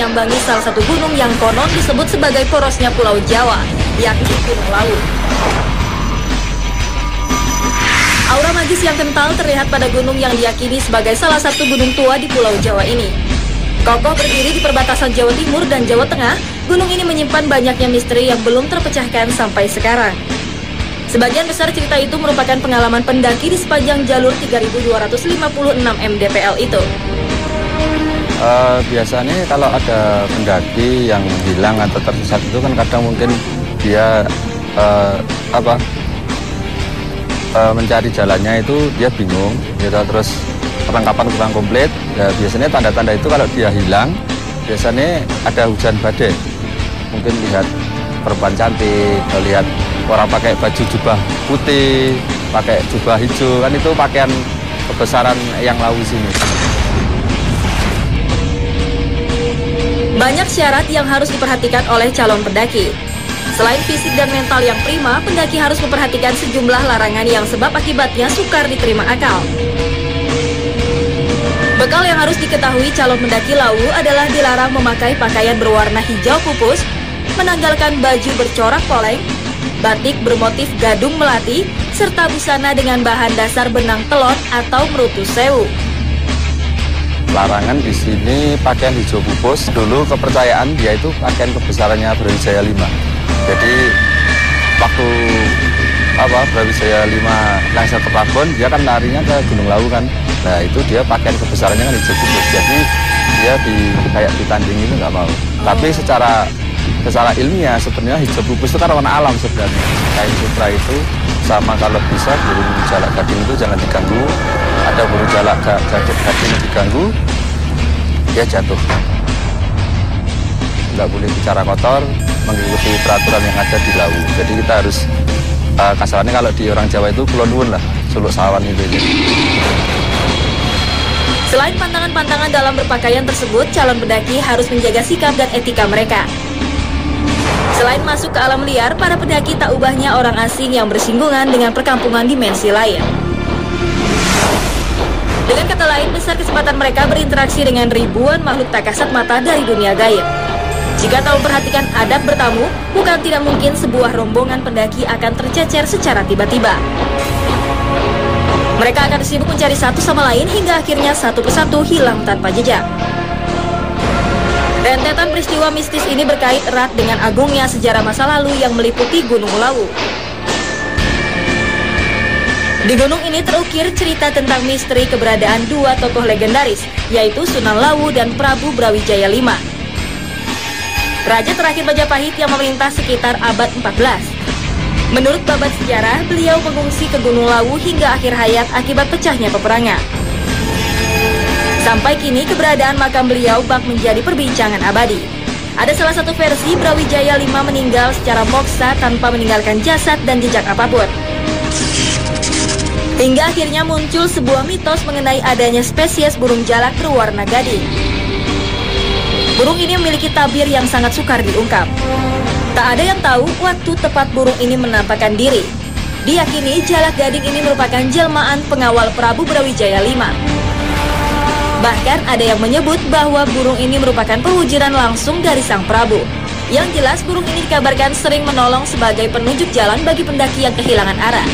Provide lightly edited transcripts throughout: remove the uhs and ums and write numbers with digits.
menyambangi salah satu gunung yang konon disebut sebagai porosnya Pulau Jawa, yakni Gunung Lawu. Aura magis yang kental terlihat pada gunung yang diyakini sebagai salah satu gunung tua di Pulau Jawa ini. Kokoh berdiri di perbatasan Jawa Timur dan Jawa Tengah, gunung ini menyimpan banyaknya misteri yang belum terpecahkan sampai sekarang. Sebagian besar cerita itu merupakan pengalaman pendaki di sepanjang jalur 3.256 mdpl itu. Biasanya kalau ada pendaki yang hilang atau tersesat itu kan kadang mungkin dia mencari jalannya itu dia bingung gitu, terus perlengkapan kurang komplit. Ya, biasanya tanda-tanda itu kalau dia hilang biasanya ada hujan badai. Mungkin lihat perempuan cantik, lihat orang pakai baju jubah putih, pakai jubah hijau, kan itu pakaian kebesaran yang Lawu sini. Banyak syarat yang harus diperhatikan oleh calon pendaki. Selain fisik dan mental yang prima, pendaki harus memperhatikan sejumlah larangan yang sebab akibatnya sukar diterima akal. Bekal yang harus diketahui calon pendaki Lawu adalah dilarang memakai pakaian berwarna hijau pupus, menanggalkan baju bercorak poleng, batik bermotif gadung melati, serta busana dengan bahan dasar benang telon atau merutu sewu. Larangan di sini pakaian hijau pupus. Dulu kepercayaan dia itu pakaian kebesarannya Brawijaya 5. Jadi waktu Brawijaya 5 lengser ke Prabon, dia kan larinya ke Gunung Lawu kan. Nah itu dia pakaian kebesarannya kan hijau pupus. Jadi dia kayak ditanding itu nggak mau. Tapi secara ilmiah sebenarnya hijau pupus itu kan warna alam sebenarnya. Kain sutra itu sama, kalau bisa burung jalak gading itu jangan diganggu. Ada burung jalak gading diganggu, dia jatuh. Nggak boleh bicara kotor, mengikuti peraturan yang ada di Lawu. Jadi kita harus kasarannya kalau di orang Jawa itu kulon nuwun lah, suluk sawan itu. Selain pantangan-pantangan dalam berpakaian tersebut, calon pendaki harus menjaga sikap dan etika mereka. Selain masuk ke alam liar, para pendaki tak ubahnya orang asing yang bersinggungan dengan perkampungan dimensi lain. Dengan kata lain, besar kesempatan mereka berinteraksi dengan ribuan makhluk tak kasat mata dari dunia gaib. Jika tak memperhatikan adab bertamu, bukan tidak mungkin sebuah rombongan pendaki akan tercecer secara tiba-tiba. Mereka akan sibuk mencari satu sama lain hingga akhirnya satu persatu hilang tanpa jejak. Rentetan peristiwa mistis ini berkait erat dengan agungnya sejarah masa lalu yang meliputi Gunung Lawu. Di gunung ini terukir cerita tentang misteri keberadaan dua tokoh legendaris, yaitu Sunan Lawu dan Prabu Brawijaya V. Raja terakhir Majapahit yang memerintah sekitar abad 14. Menurut babat sejarah, beliau mengungsi ke Gunung Lawu hingga akhir hayat akibat pecahnya peperangan. Sampai kini keberadaan makam beliau bak menjadi perbincangan abadi. Ada salah satu versi Brawijaya V meninggal secara moksa tanpa meninggalkan jasad dan jejak apapun. Hingga akhirnya muncul sebuah mitos mengenai adanya spesies burung jalak berwarna gading. Burung ini memiliki tabir yang sangat sukar diungkap. Tak ada yang tahu waktu tepat burung ini menampakkan diri. Diyakini jalak gading ini merupakan jelmaan pengawal Prabu Brawijaya V. Bahkan ada yang menyebut bahwa burung ini merupakan perwujudan langsung dari sang Prabu. Yang jelas burung ini dikabarkan sering menolong sebagai penunjuk jalan bagi pendaki yang kehilangan arah.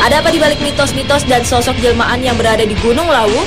Ada apa di balik mitos-mitos dan sosok jelmaan yang berada di Gunung Lawu?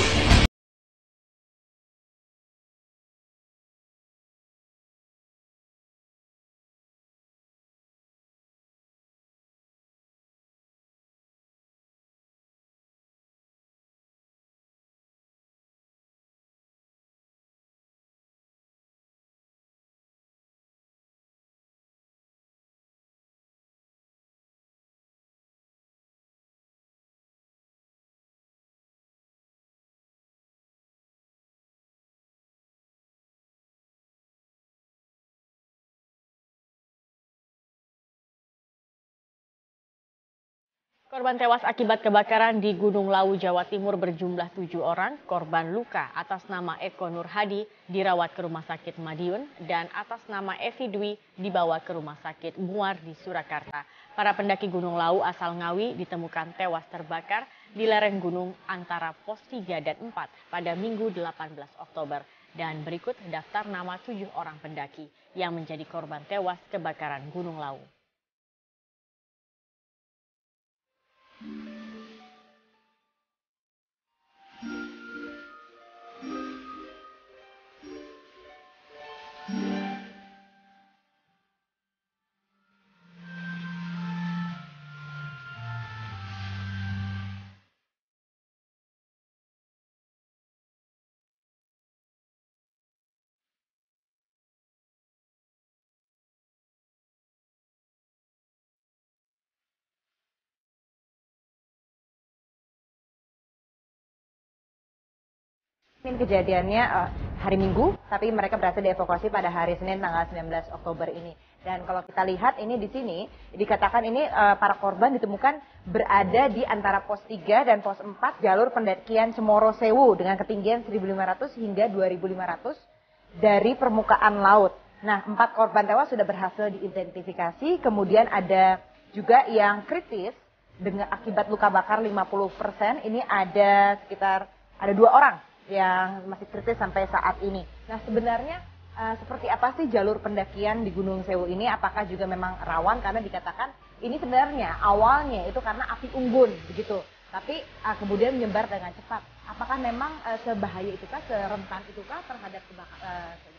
Korban tewas akibat kebakaran di Gunung Lawu, Jawa Timur berjumlah 7 orang. Korban luka atas nama Eko Nurhadi dirawat ke Rumah Sakit Madiun dan atas nama Evi Dwi dibawa ke Rumah Sakit Muar di Surakarta. Para pendaki Gunung Lawu asal Ngawi ditemukan tewas terbakar di lereng gunung antara pos 3 dan 4 pada Minggu 18 Oktober. Dan berikut daftar nama 7 orang pendaki yang menjadi korban tewas kebakaran Gunung Lawu. Ini kejadiannya hari Minggu, tapi mereka berhasil dievakuasi pada hari Senin tanggal 19 Oktober ini. Dan kalau kita lihat ini di sini, dikatakan ini para korban ditemukan berada di antara pos 3 dan pos 4 jalur pendakian Cemoro Sewu dengan ketinggian 1.500 hingga 2.500 dari permukaan laut. Nah, 4 korban tewas sudah berhasil diidentifikasi, kemudian ada juga yang kritis dengan akibat luka bakar 50%, ini ada 2 orang yang masih kritis sampai saat ini. Nah, sebenarnya seperti apa sih jalur pendakian di Gunung Sewu ini? Apakah juga memang rawan? Karena dikatakan ini sebenarnya awalnya itu karena api unggun begitu, tapi kemudian menyebar dengan cepat. Apakah memang sebahaya itukah, serentan itukah terhadap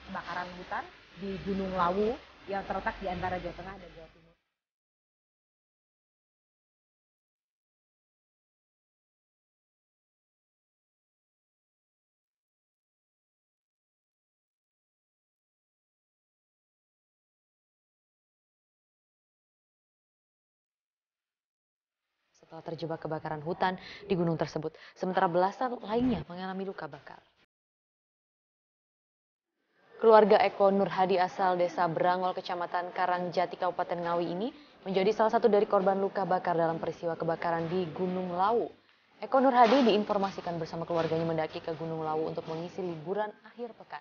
kebakaran hutan di Gunung Lawu yang terletak di antara Jawa Tengah dan Jawa Timur? Setelah terjebak kebakaran hutan di gunung tersebut, sementara belasan lainnya mengalami luka bakar. Keluarga Eko Nurhadi asal desa Brangol, Kecamatan Karangjati, Kabupaten Ngawi ini menjadi salah satu dari korban luka bakar dalam peristiwa kebakaran di Gunung Lawu. Eko Nurhadi diinformasikan bersama keluarganya mendaki ke Gunung Lawu untuk mengisi liburan akhir pekan.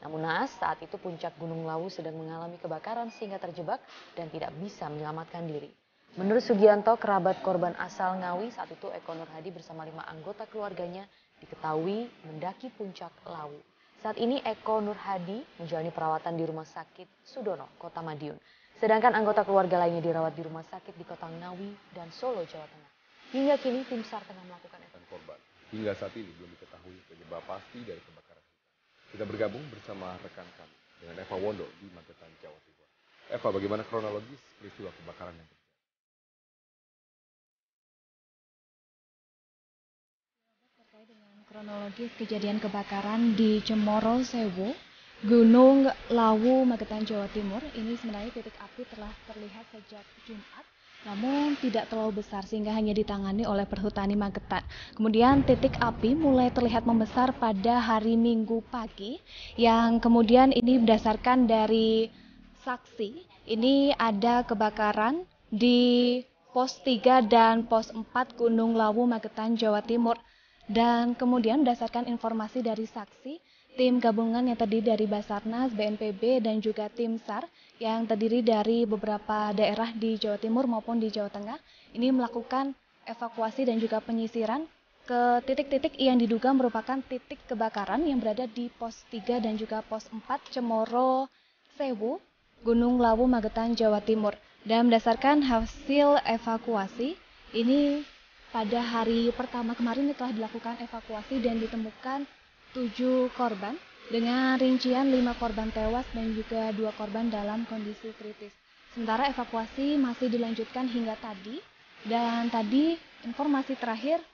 Namun naas, saat itu puncak Gunung Lawu sedang mengalami kebakaran sehingga terjebak dan tidak bisa menyelamatkan diri. Menurut Sugianto, kerabat korban asal Ngawi, saat itu Eko Nurhadi bersama 5 anggota keluarganya diketahui mendaki puncak Lawu. Saat ini Eko Nurhadi menjalani perawatan di Rumah Sakit Sudono, Kota Madiun. Sedangkan anggota keluarga lainnya dirawat di rumah sakit di Kota Ngawi dan Solo, Jawa Tengah. Hingga kini tim SAR tengah melakukan evakuasi korban. Hingga saat ini belum diketahui penyebab pasti dari kebakaran hutan. Kita bergabung bersama rekan kami dengan Eva Wondo di Magetan, Jawa Timur. Eva, bagaimana kronologis peristiwa kebakaran yang terjadi? Kronologis kejadian kebakaran di Cemoro Sewu, Gunung Lawu, Magetan, Jawa Timur. Ini sebenarnya titik api telah terlihat sejak Jumat, namun tidak terlalu besar sehingga hanya ditangani oleh Perhutani Magetan. Kemudian titik api mulai terlihat membesar pada hari Minggu pagi, yang kemudian ini berdasarkan dari saksi, ini ada kebakaran di pos 3 dan pos 4 Gunung Lawu, Magetan, Jawa Timur. Dan kemudian berdasarkan informasi dari saksi, tim gabungan yang terdiri dari Basarnas, BNPB, dan juga tim SAR yang terdiri dari beberapa daerah di Jawa Timur maupun di Jawa Tengah, ini melakukan evakuasi dan juga penyisiran ke titik-titik yang diduga merupakan titik kebakaran yang berada di pos 3 dan juga pos 4 Cemoro Sewu, Gunung Lawu, Magetan, Jawa Timur. Dan berdasarkan hasil evakuasi, ini pada hari pertama kemarin telah dilakukan evakuasi dan ditemukan 7 korban dengan rincian 5 korban tewas dan juga 2 korban dalam kondisi kritis. Sementara evakuasi masih dilanjutkan hingga tadi, dan tadi informasi terakhir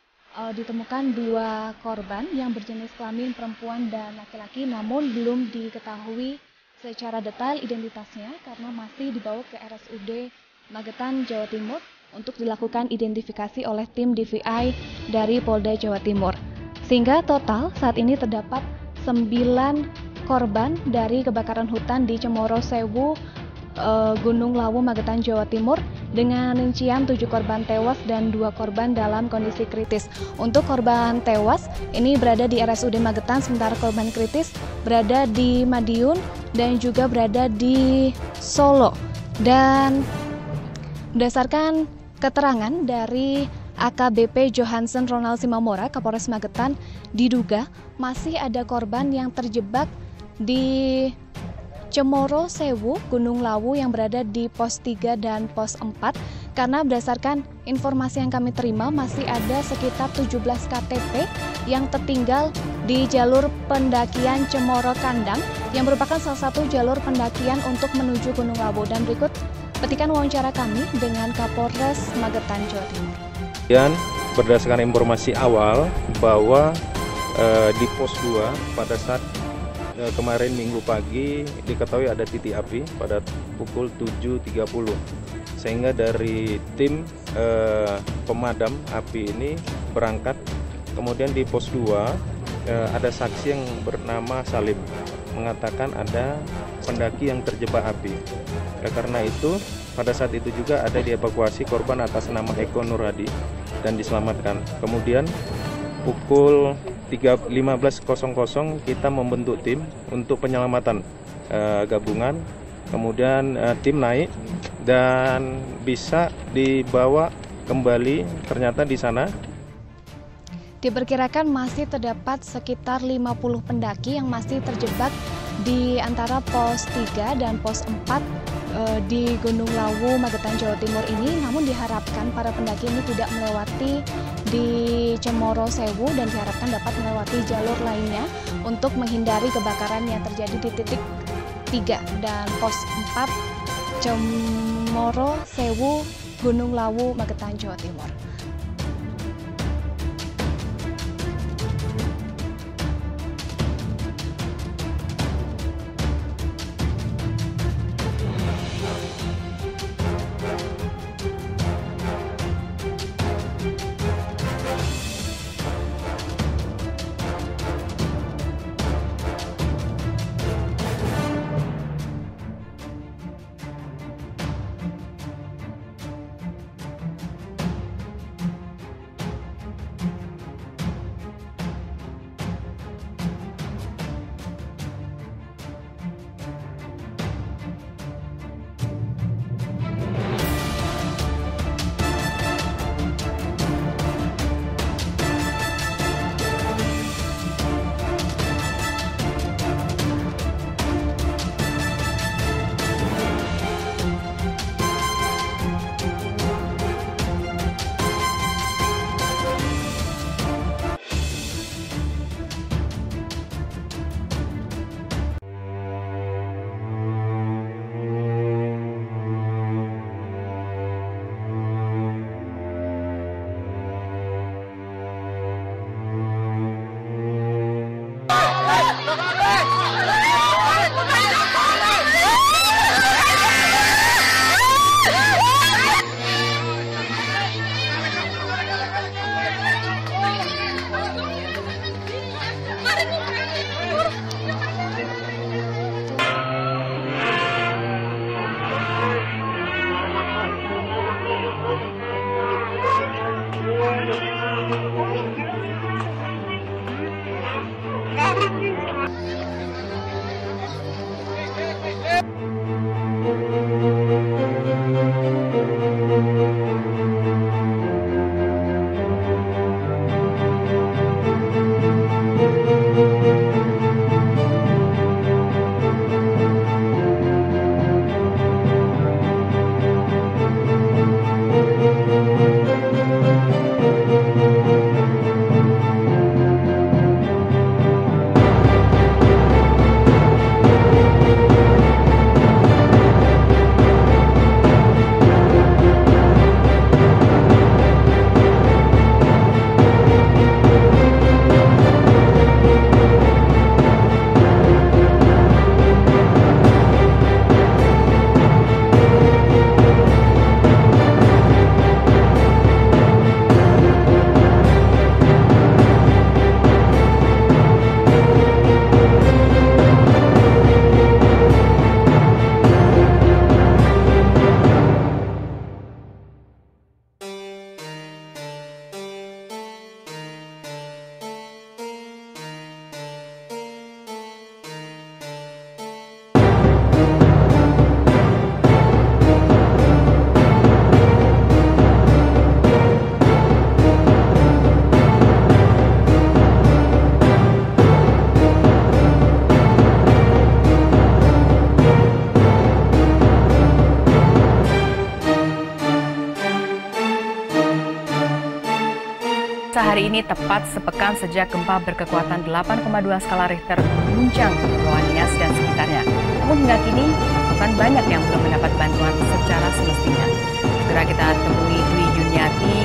ditemukan 2 korban yang berjenis kelamin perempuan dan laki-laki, namun belum diketahui secara detail identitasnya karena masih dibawa ke RSUD Magetan, Jawa Timur untuk dilakukan identifikasi oleh tim DVI dari Polda Jawa Timur. Sehingga total saat ini terdapat 9 korban dari kebakaran hutan di Cemoro Sewu, Gunung Lawu, Magetan, Jawa Timur dengan rincian 7 korban tewas dan 2 korban dalam kondisi kritis. Untuk korban tewas ini berada di RSUD Magetan, sementara korban kritis berada di Madiun dan juga berada di Solo. Dan berdasarkan keterangan dari AKBP Johansen Ronald Simamora, Kapolres Magetan, diduga masih ada korban yang terjebak di Cemoro Sewu, Gunung Lawu yang berada di pos 3 dan pos 4, karena berdasarkan informasi yang kami terima masih ada sekitar 17 KTP yang tertinggal di jalur pendakian Cemoro Kandang yang merupakan salah satu jalur pendakian untuk menuju Gunung Lawu. Dan berikut petikan wawancara kami dengan Kapolres Magetan, Jawa Timur. Dan berdasarkan informasi awal bahwa di pos 2 pada saat kemarin Minggu pagi diketahui ada titik api pada pukul 7.30, sehingga dari tim pemadam api ini berangkat. Kemudian di pos 2 ada saksi yang bernama Salim mengatakan ada pendaki yang terjebak api. Karena itu pada saat itu juga ada dievakuasi korban atas nama Eko Nurhadi dan diselamatkan. Kemudian pukul 15.00 kita membentuk tim untuk penyelamatan gabungan. Kemudian tim naik dan bisa dibawa kembali. Ternyata di sana diperkirakan masih terdapat sekitar 50 pendaki yang masih terjebak di antara pos 3 dan pos 4 di Gunung Lawu, Magetan, Jawa Timur ini. Namun diharapkan para pendaki ini tidak melewati di Cemoro Sewu dan diharapkan dapat melewati jalur lainnya untuk menghindari kebakaran yang terjadi di titik 3 dan pos 4 Cemoro Sewu, Gunung Lawu, Magetan, Jawa Timur. hari ini tepat sepekan sejak gempa berkekuatan 8,2 skala Richter mengguncang Kepulauan Nias dan sekitarnya. Namun hingga kini, bahkan banyak yang belum mendapat bantuan secara semestinya. Segera kita temui Dwi Yuniati